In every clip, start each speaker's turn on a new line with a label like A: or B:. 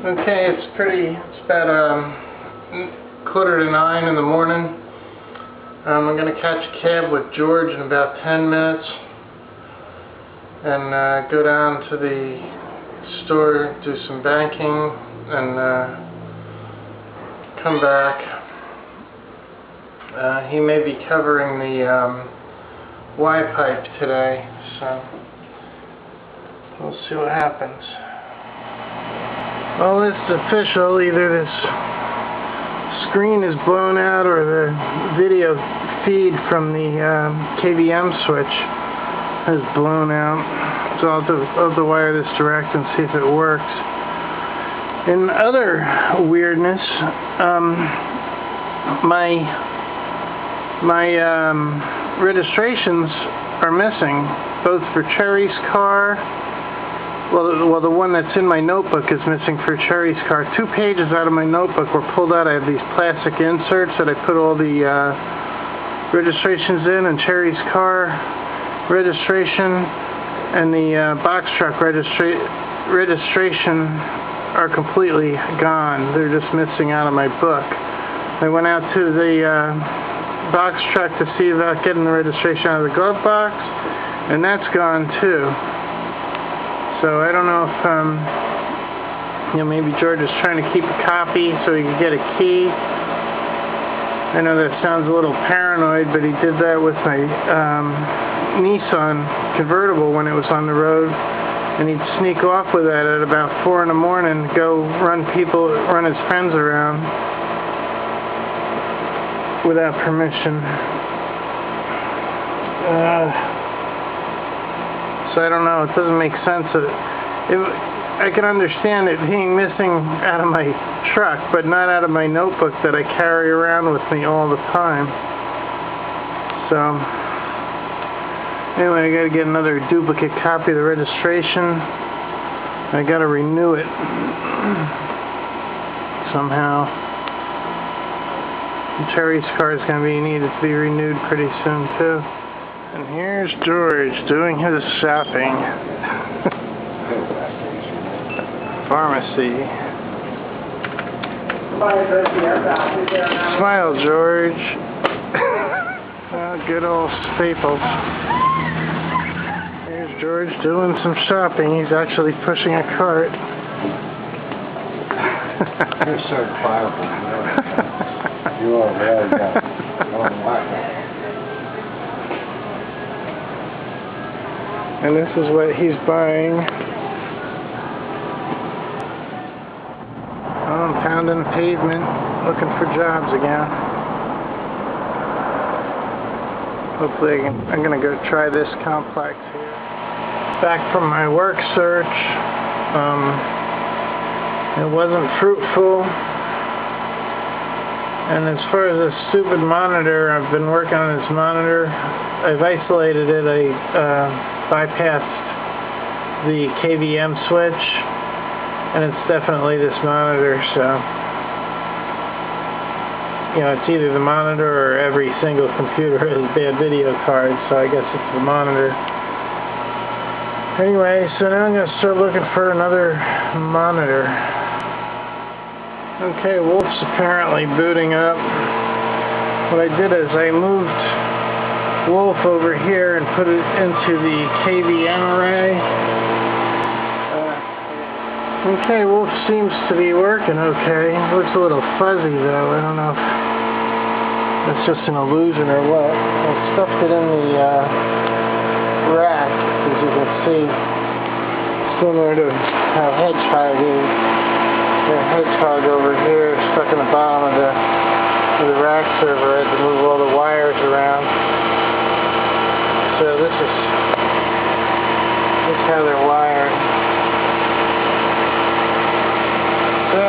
A: Okay, it's about 8:45 in the morning. I'm going to catch a cab with George in about 10 minutes and go down to the store, do some banking, and come back. He may be covering the Y pipe today, so we'll see what happens. Well, it's official. Either this screen is blown out or the video feed from the KVM switch has blown out. So I'll have to wire this direct and see if it works. In other weirdness, my registrations are missing, both for Cheri's car. Well, the one that's in my notebook is missing for Cheri's car. 2 pages out of my notebook were pulled out. I have these plastic inserts that I put all the registrations in, and Cheri's car registration and the box truck registration are completely gone. They're just missing out of my book. I went out to the box truck to see about getting the registration out of the glove box, and that's gone too. So I don't know if, maybe George is trying to keep a copy so he can get a key. I know that sounds a little paranoid, but he did that with my Nissan convertible when it was on the road. And he'd sneak off with that at about 4 in the morning, go run his friends around without permission. So I don't know, it doesn't make sense. I can understand it being missing out of my truck, but not out of my notebook that I carry around with me all the time. So, anyway, I gotta get another duplicate copy of the registration. I gotta renew it somehow. And Cheri's car is gonna be needed to be renewed pretty soon too. And here's George doing his shopping. Pharmacy. Smile, George. Oh, good old Staples. Here's George doing some shopping. He's actually pushing a cart.
B: You're so pliable. You are really good.
A: And this is what he's buying. Oh, I'm pounding pavement, looking for jobs again. Hopefully I'm going to go try this complex here. Back from my work search. It wasn't fruitful. And as far as this stupid monitor, I've been working on this monitor. I've isolated it. I bypassed the KVM switch, and it's definitely this monitor. So, it's either the monitor or every single computer has bad video cards. So I guess it's the monitor. Anyway, so now I'm going to start looking for another monitor. Okay, Wolf's apparently booting up. What I did is I moved Wolf over here and put it into the KVM array. Okay, Wolf seems to be working okay. It looks a little fuzzy though. I don't know if that's just an illusion or what. I stuffed it in the rack, as you can see, similar to how Hedgehog is. The Hedgehog over here stuck in the bottom of the rack server. I had to move all the wires around. So this is how they're wired. So,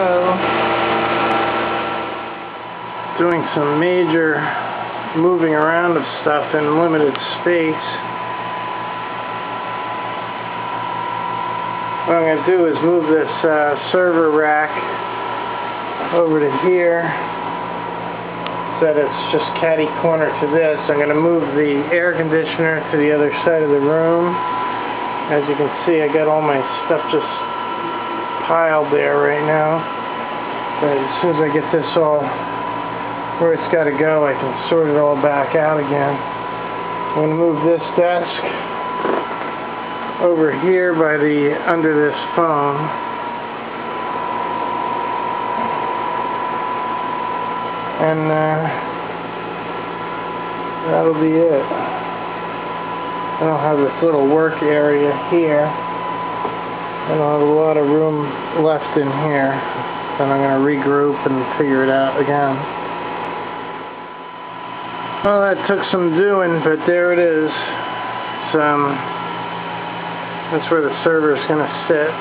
A: doing some major moving around of stuff in limited space. What I'm going to do is move this server rack over to here so that it's just catty corner to this. I'm going to move the air conditioner to the other side of the room. As you can see, I got all my stuff just piled there right now. But as soon as I get this all where it's got to go, I can sort it all back out again. I'm going to move this desk over here by the under this phone. And that'll be it. I don't have this little work area here. I don't have a lot of room left in here. And I'm going to regroup and figure it out again. Well, that took some doing, but there it is. That's where the server is going to sit.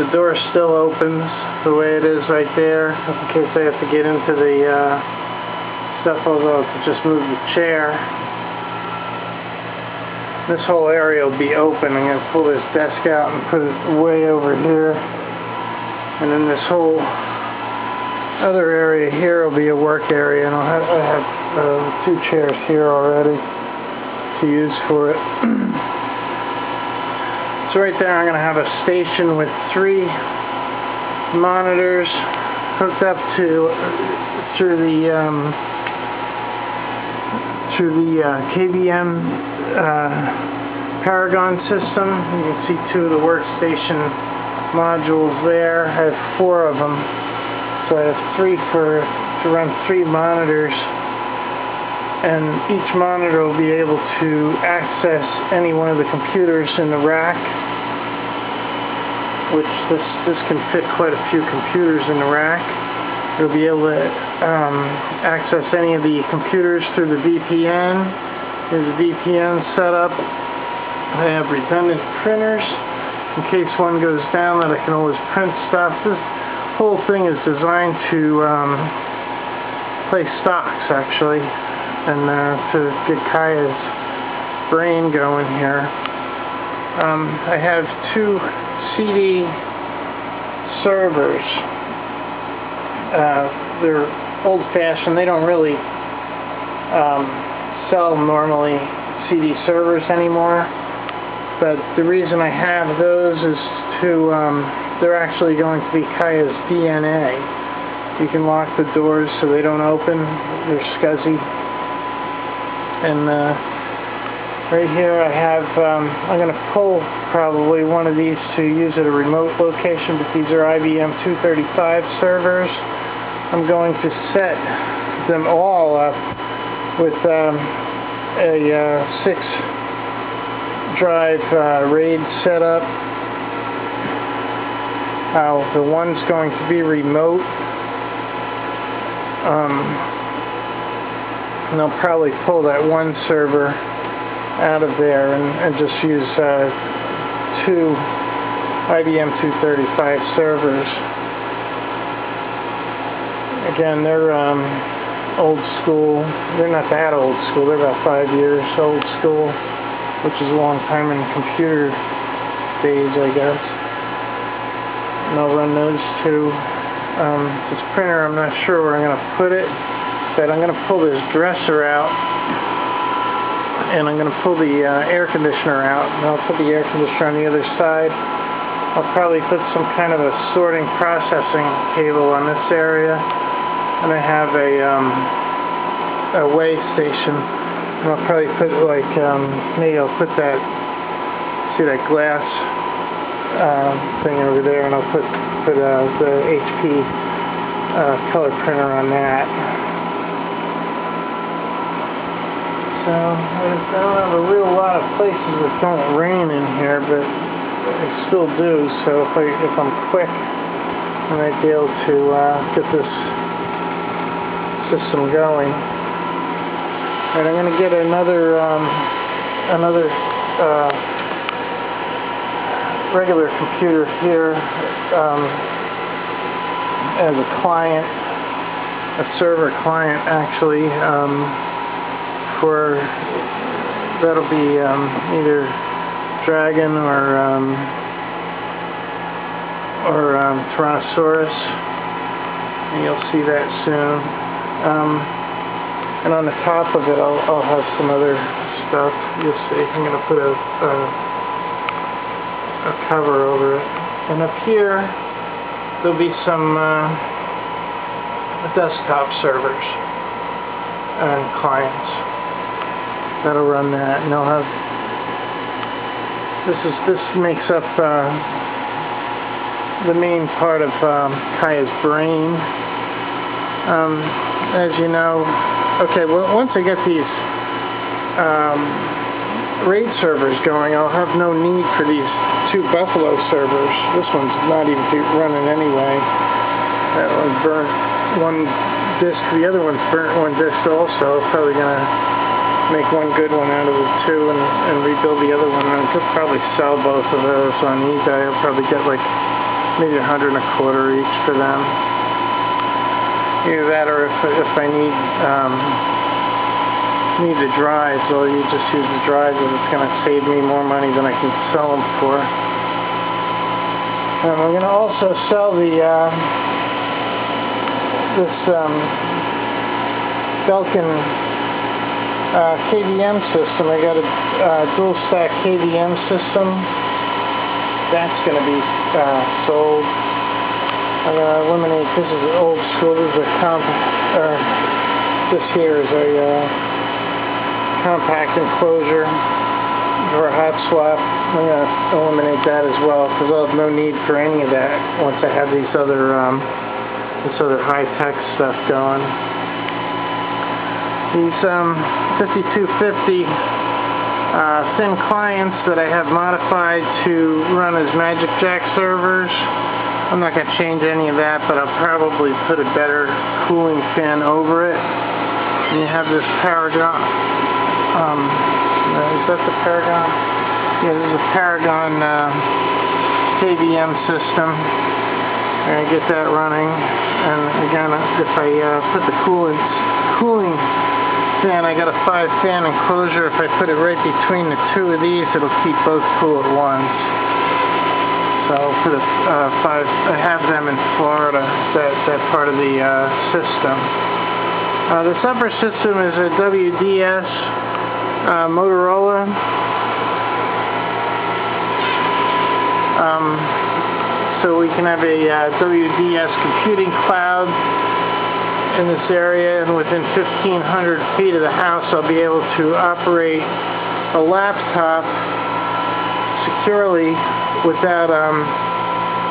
A: The door still opens the way it is right there, in case I have to get into the stuff, although I could just move the chair. This whole area will be open. I'm going to pull this desk out and put it way over here. And then this whole other area here will be a work area, and I have 2 chairs here already to use for it. So right there I'm going to have a station with 3 monitors hooked up to through the KVM Paragon system. You can see 2 of the workstation modules there. I have 4 of them. So I have 3 to run 3 monitors, and each monitor will be able to access any one of the computers in the rack, which this can fit quite a few computers in the rack. It'll be able to access any of the computers through the VPN. Here's a VPN setup. I have redundant printers in case one goes down, that I can always print stuff. This whole thing is designed to play stocks, actually, and to get Kaya's brain going here. I have 2 CD servers. They're old-fashioned. They don't really sell normally CD servers anymore. But the reason I have those is to, they're actually going to be Kaya's DNA. You can lock the doors so they don't open. They're SCSI. And right here I have, I'm going to pull probably one of these to use at a remote location, but these are IBM 235 servers. I'm going to set them all up with a 6-drive RAID setup. The one's going to be remote. And I'll probably pull that one server out of there and just use 2 IBM 235 servers. Again, they're old school. They're not that old school. They're about 5 years old school, which is a long time in computer days, I guess. And I'll run those 2. This printer, I'm not sure where I'm going to put it, but I'm going to pull this dresser out, and I'm going to pull the air conditioner out, and I'll put the air conditioner on the other side. I'll probably put some kind of a sorting processing cable on this area, and I have a weigh station, and I'll probably put like, maybe I'll put that, see that glass thing over there, and I'll put the HP color printer on that. So I don't have a real lot of places that don't rain in here, but I still do. So if I'm quick, I might be able to get this system going. And I'm going to get another regular computer here as a client, a server client actually, for that'll be either Dragon or Tyrannosaurus, and you'll see that soon. And on the top of it, I'll have some other stuff. You'll see. I'm going to put a cover over it. And up here, there'll be some desktop servers and clients that'll run that. And they'll have this makes up the main part of Kaya's brain. As you know, okay, well, once I get these RAID servers going, I'll have no need for these two Buffalo servers. This one's not even running anyway. That one burnt one disk, the other one's burnt one disk also. Probably going to make one good one out of the two and rebuild the other one. And I could probably sell both of those on eBay. I'll probably get like maybe $125 each for them. Either that, or if I need the drives, well, you just use the drives, and it's going to save me more money than I can sell them for. I'm going to also sell the this Belkin KVM system. I got a dual stack KVM system. That's going to be sold. I'm going to eliminate, this is old school, this is a this here is a compact enclosure for a hot swap. I'm going to eliminate that as well, because I'll have no need for any of that once I have this other high-tech stuff going. These 5250 thin clients that I have modified to run as Magic Jack servers, I'm not going to change any of that, but I'll probably put a better cooling fan over it. And you have this Paragon, is that the Paragon? Yeah, this is a Paragon KVM system. I'm going to get that running. And again, if I put the cooling fan, I got a 5-fan enclosure. If I put it right between the two of these, it'll keep both cool at once. So I'll put I have them in Florida, that part of the system. This upper system is a WDS Motorola. So we can have a WDS computing cloud in this area, and within 1,500 feet of the house, I'll be able to operate a laptop securely without,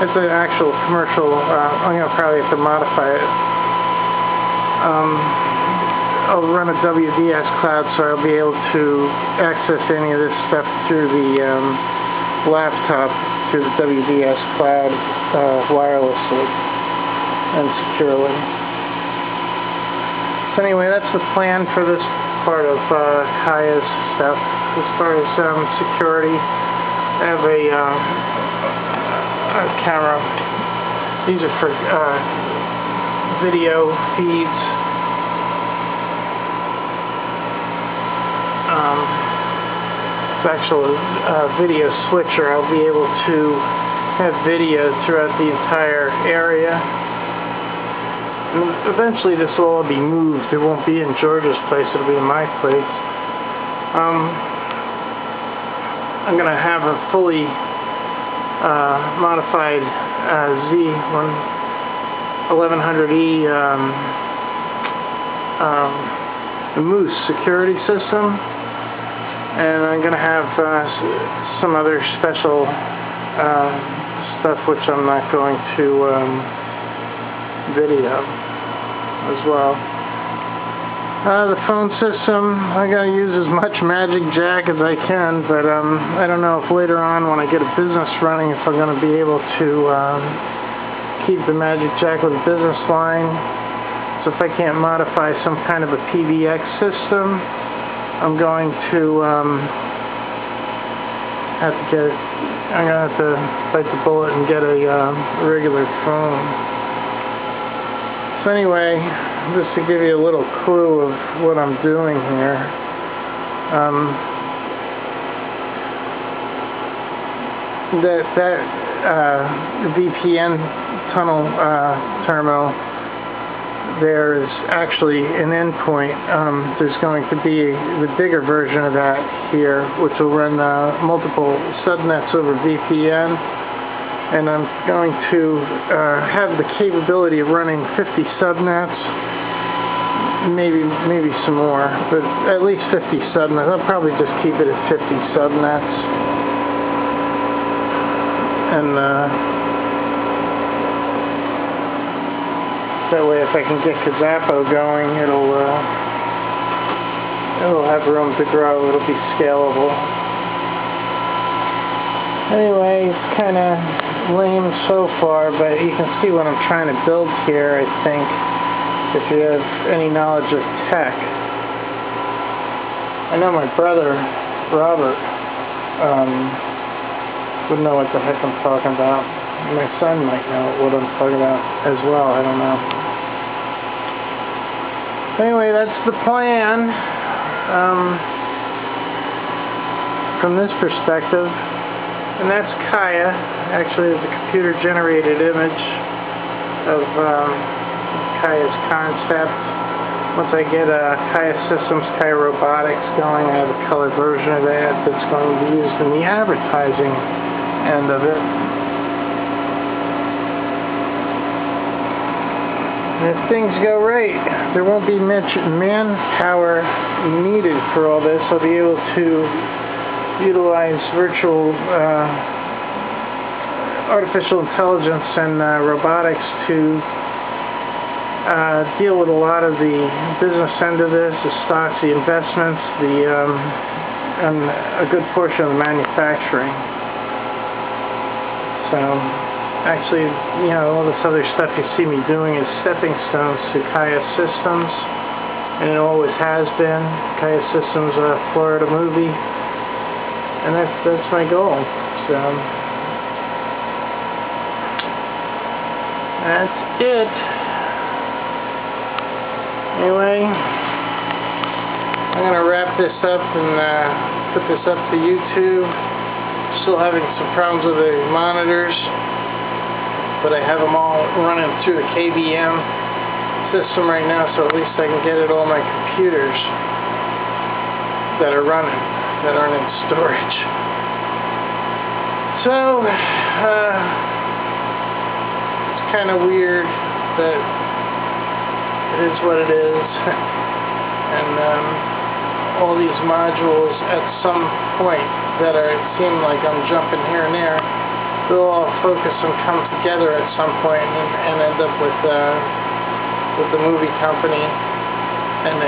A: it's an actual commercial, I'm going to probably have to modify it. I'll run a WDS cloud, so I'll be able to access any of this stuff through the laptop, through the WDS cloud, wirelessly and securely. So anyway, that's the plan for this part of Kaya's stuff. As far as security, I have a camera. These are for video feeds. It's actual video switcher. I'll be able to have video throughout the entire area. And eventually this will all be moved. It won't be in George's place, it'll be in my place. I'm going to have a fully modified Z1100E Moose security system, and I'm going to have some other special stuff which I'm not going to video as well. The phone system, I gotta use as much Magic Jack as I can, but I don't know if later on when I get a business running if I'm gonna be able to keep the Magic Jack with a business line. So if I can't modify some kind of a PBX system, I'm going to I'm gonna have to bite the bullet and get a regular phone. So anyway, just to give you a little clue of what I'm doing here. That VPN tunnel terminal there is actually an endpoint. There's going to be the bigger version of that here, which will run multiple subnets over VPN. and I'm going to have the capability of running 50 subnets, maybe some more, but at least 50 subnets. I'll probably just keep it at 50 subnets, and that way if I can get Kazappo going, it'll have room to grow. It'll be scalable. Anyway, it's kind of lame so far, but you can see what I'm trying to build here, I think, if you have any knowledge of tech. I know my brother, Robert, would know what the heck I'm talking about. My son might know what I'm talking about as well, I don't know. Anyway, that's the plan from this perspective. And that's Kaya. Actually, it's a computer-generated image of Kaya's concept. Once I get Kaya Systems, Kaya Robotics going, I have a color version of that that's going to be used in the advertising end of it. And if things go right, there won't be much manpower needed for all this. I'll be able to utilize virtual artificial intelligence and robotics to deal with a lot of the business end of this, the stocks, the investments, and a good portion of the manufacturing. So, actually, you know, all this other stuff you see me doing is stepping stones to Kaya Systems, and it always has been. Kaya Systems, Florida movie. And that's my goal. So that's it. Anyway, I'm gonna wrap this up and put this up to YouTube. Still having some problems with the monitors, but I have them all running through a KVM system right now, so at least I can get it all my computers that are running, that aren't in storage. So, it's kind of weird that it is what it is. And all these modules at some point that seem like I'm jumping here and there, they'll all focus and come together at some point and end up with the movie company and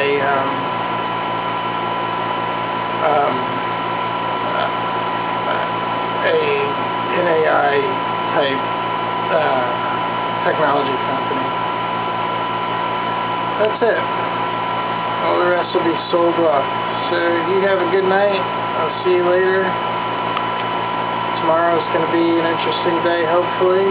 A: an AI type technology company. That's it. All the rest will be sold off. So you have a good night. I'll see you later. Tomorrow's going to be an interesting day, hopefully.